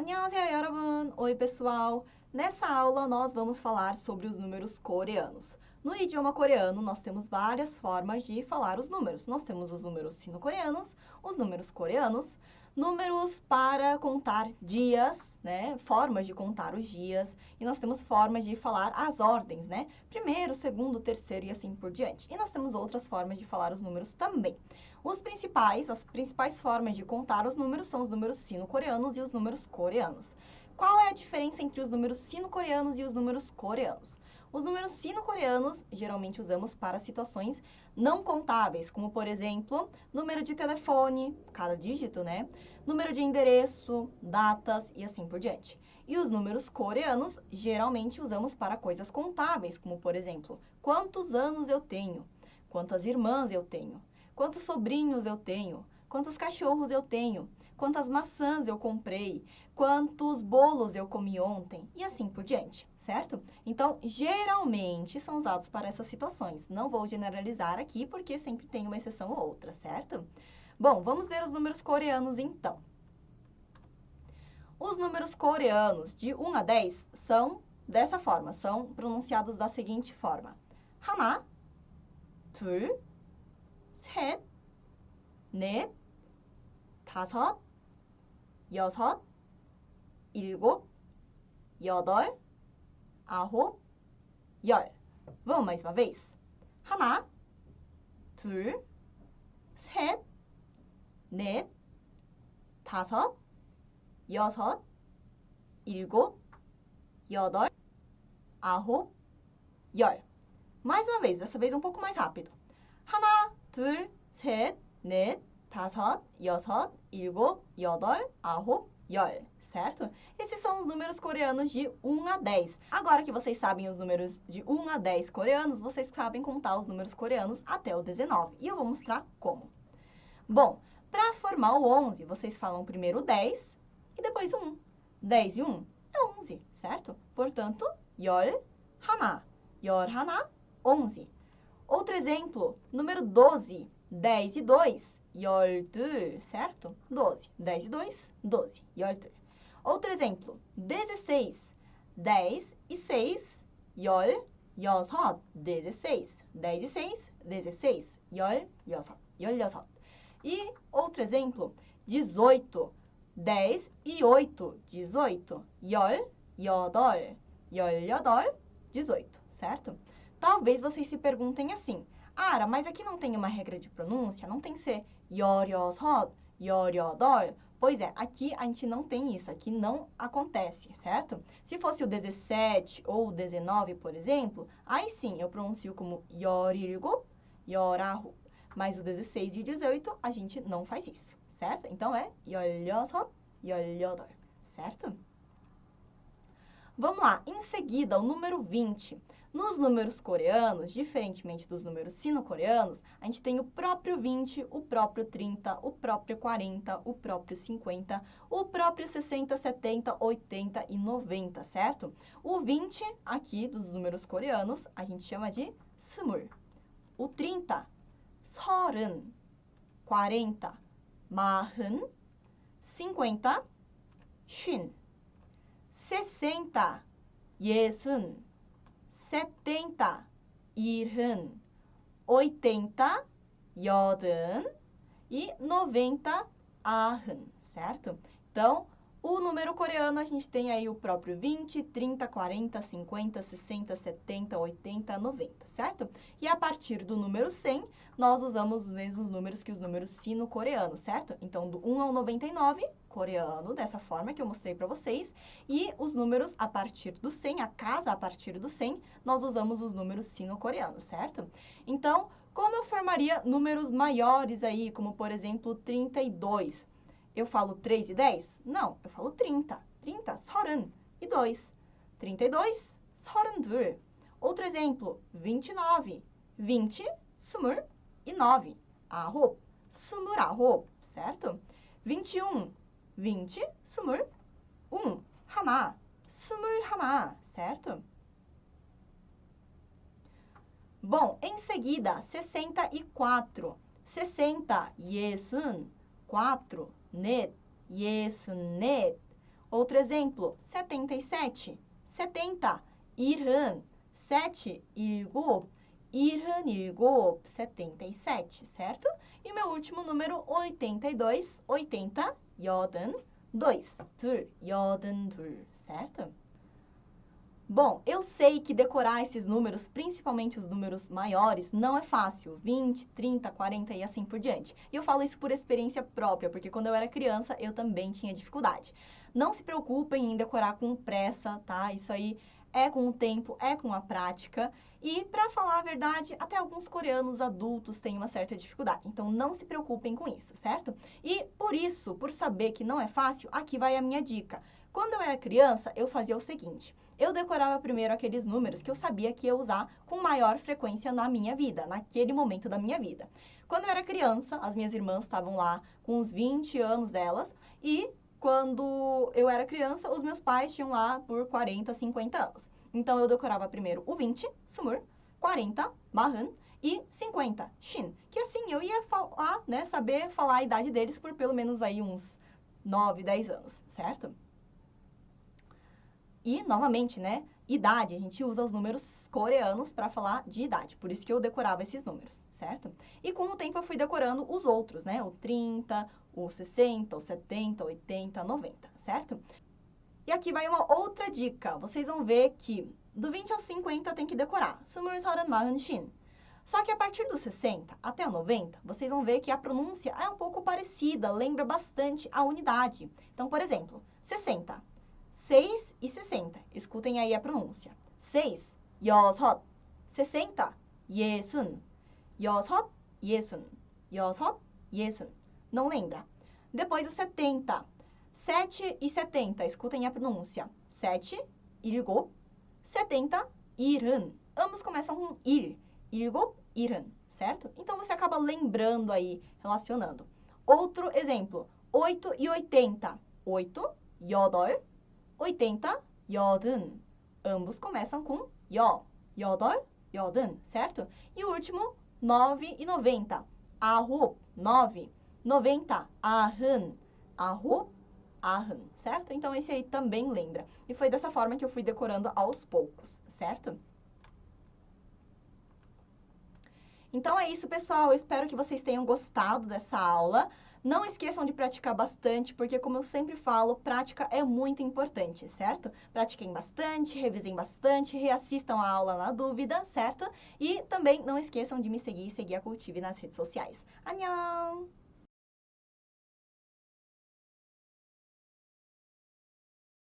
안녕하세요, 여러분! Oi, pessoal! Nessa aula, nós vamos falar sobre os números coreanos. No idioma coreano, nós temos várias formas de falar os números. Nós temos os números sino-coreanos, os números coreanos, números para contar dias, né? Formas de contar os dias. E nós temos formas de falar as ordens, né? Primeiro, segundo, terceiro e assim por diante. E nós temos outras formas de falar os números também. As principais formas de contar os números são os números sino-coreanos e os números coreanos. Qual é a diferença entre os números sino-coreanos e os números coreanos? Os números sino-coreanos, geralmente usamos para situações não contáveis, como, por exemplo, número de telefone, cada dígito, né? Número de endereço, datas e assim por diante. E os números coreanos, geralmente usamos para coisas contáveis, como, por exemplo, quantos anos eu tenho, quantas irmãs eu tenho, quantos sobrinhos eu tenho, quantos cachorros eu tenho, quantas maçãs eu comprei, quantos bolos eu comi ontem e assim por diante, certo? Então, geralmente são usados para essas situações. Não vou generalizar aqui porque sempre tem uma exceção ou outra, certo? Bom, vamos ver os números coreanos então. Os números coreanos de 1 a 10 são dessa forma, são pronunciados da seguinte forma. 하나, 둘, 셋, 넷, 다섯, 여섯, 일곱, 여덟, 아홉, 열. Vamos mais uma vez? 하나, 둘, 셋, 넷, 다섯, 여섯, 일곱, 여덟, 아홉, 열. Mais uma vez, dessa vez um pouco mais rápido. 하나, 둘, 셋, 넷, 다섯, 여섯, 일곱, 여덟, 아홉, 열, certo? Esses são os números coreanos de 1 a 10. Agora que vocês sabem os números de 1 a 10 coreanos, vocês sabem contar os números coreanos até o 19. E eu vou mostrar como. Bom, para formar o 11, vocês falam primeiro o 10 e depois o 1. 10 e 1 é 11, certo? Portanto, 열 하나, 열 하나, 11. Outro exemplo, número 12, 10 e 2, 열둘, certo? 12, 10 e 2, 12, 열둘. Outro exemplo, 16, 10 e 6, 열여섯, 16, 10 e 6, 16, 열여섯, 열여섯. E outro exemplo, 18, 10 e 8, 18, 열여덟, 열여덟, 18, certo? Talvez vocês se perguntem assim, Ara, mas aqui não tem uma regra de pronúncia? Não tem que ser 열여섯, 열여덟? Pois é, aqui a gente não tem isso, aqui não acontece, certo? Se fosse o 17 ou o 19, por exemplo, aí sim eu pronuncio como 열일곱, 열아홉. Mas o 16 e o 18, a gente não faz isso, certo? Então é 열여섯, 열여덟, certo? Vamos lá, em seguida, o número 20. Nos números coreanos, diferentemente dos números sino-coreanos, a gente tem o próprio 20, o próprio 30, o próprio 40, o próprio 50, o próprio 60, 70, 80 e 90, certo? O 20, aqui dos números coreanos, a gente chama de 스물. O 30, 서른. 40, 마흔. 50, 쉰. 60, 예순. 70, 일흔. 80, 여든. E 90, ahn, certo? Então, o número coreano, a gente tem aí o próprio 20, 30, 40, 50, 60, 70, 80, 90, certo? E a partir do número 100, nós usamos os mesmos números que os números sino-coreanos, certo? Então, do 1 ao 99, coreano, dessa forma que eu mostrei para vocês. E os números a partir do 100, a casa a partir do 100, nós usamos os números sino-coreanos, certo? Então, como eu formaria números maiores aí, como, por exemplo, 32? Eu falo 3 e 10? Não, eu falo 30. 30, 서른 e 2. 32, 서른둘. Outro exemplo, 29. 20, 스물이nove. 아홉, 스물아홉, certo? 21, 20, 스물un. 하나, 스물하나, certo? Bom, em seguida, 64. 60, 예순. 4, 넷, 예순넷. Outro exemplo, 77. 70. 일흔. 7. 일곱. 일흔 일곱. 77, certo? E o meu último número, 82. 80. 여든. 2. 둘. 여든 둘, certo? Bom, eu sei que decorar esses números, principalmente os números maiores, não é fácil. 20, 30, 40 e assim por diante. E eu falo isso por experiência própria, porque quando eu era criança, eu também tinha dificuldade. Não se preocupem em decorar com pressa, tá? Isso aí é com o tempo, é com a prática. E, para falar a verdade, até alguns coreanos adultos têm uma certa dificuldade. Então, não se preocupem com isso, certo? E, por isso, por saber que não é fácil, aqui vai a minha dica. Quando eu era criança, eu fazia o seguinte. Eu decorava primeiro aqueles números que eu sabia que ia usar com maior frequência na minha vida, naquele momento da minha vida. Quando eu era criança, as minhas irmãs estavam lá com os 20 anos delas e quando eu era criança, os meus pais tinham lá por 40, 50 anos. Então, eu decorava primeiro o 20, sumur, 40, mahan, e 50, shin. Que assim, eu ia falar, né, saber falar a idade deles por pelo menos aí uns 9, 10 anos, certo? E, novamente, né, idade, a gente usa os números coreanos para falar de idade, por isso que eu decorava esses números, certo? E com o tempo eu fui decorando os outros, né, o 30, o 60, o 70, 80, 90, certo? E aqui vai uma outra dica, vocês vão ver que do 20 ao 50 tem que decorar, sumur 서른 마흔 쉰. Só que a partir dos 60 até o 90, vocês vão ver que a pronúncia é um pouco parecida, lembra bastante a unidade. Então, por exemplo, 60. 6 e 60. Escutem aí a pronúncia. 6, 여섯. 60, 예순. 여섯, 예순. 여섯, 예순. Não lembra? Depois o 70. 7 e 70. Escutem a pronúncia. 7, 일곱. 70, 일흔. Ambos começam com ir. 일곱, 일흔. Certo? Então, você acaba lembrando aí, relacionando. Outro exemplo. 8 e 80. 8, 여덟. 80, 여든. Ambos começam com 여. 여덟, 여든, certo? E o último, 9 e 90. 아홉, 9. 90, 아흔. 아홉, 아흔, certo? Então, esse aí também lembra. E foi dessa forma que eu fui decorando aos poucos, certo? Então, é isso, pessoal. Eu espero que vocês tenham gostado dessa aula. Não esqueçam de praticar bastante, porque, como eu sempre falo, prática é muito importante, certo? Pratiquem bastante, revisem bastante, reassistam a aula na dúvida, certo? E também não esqueçam de me seguir e seguir a Cultive nas redes sociais. Annyeong!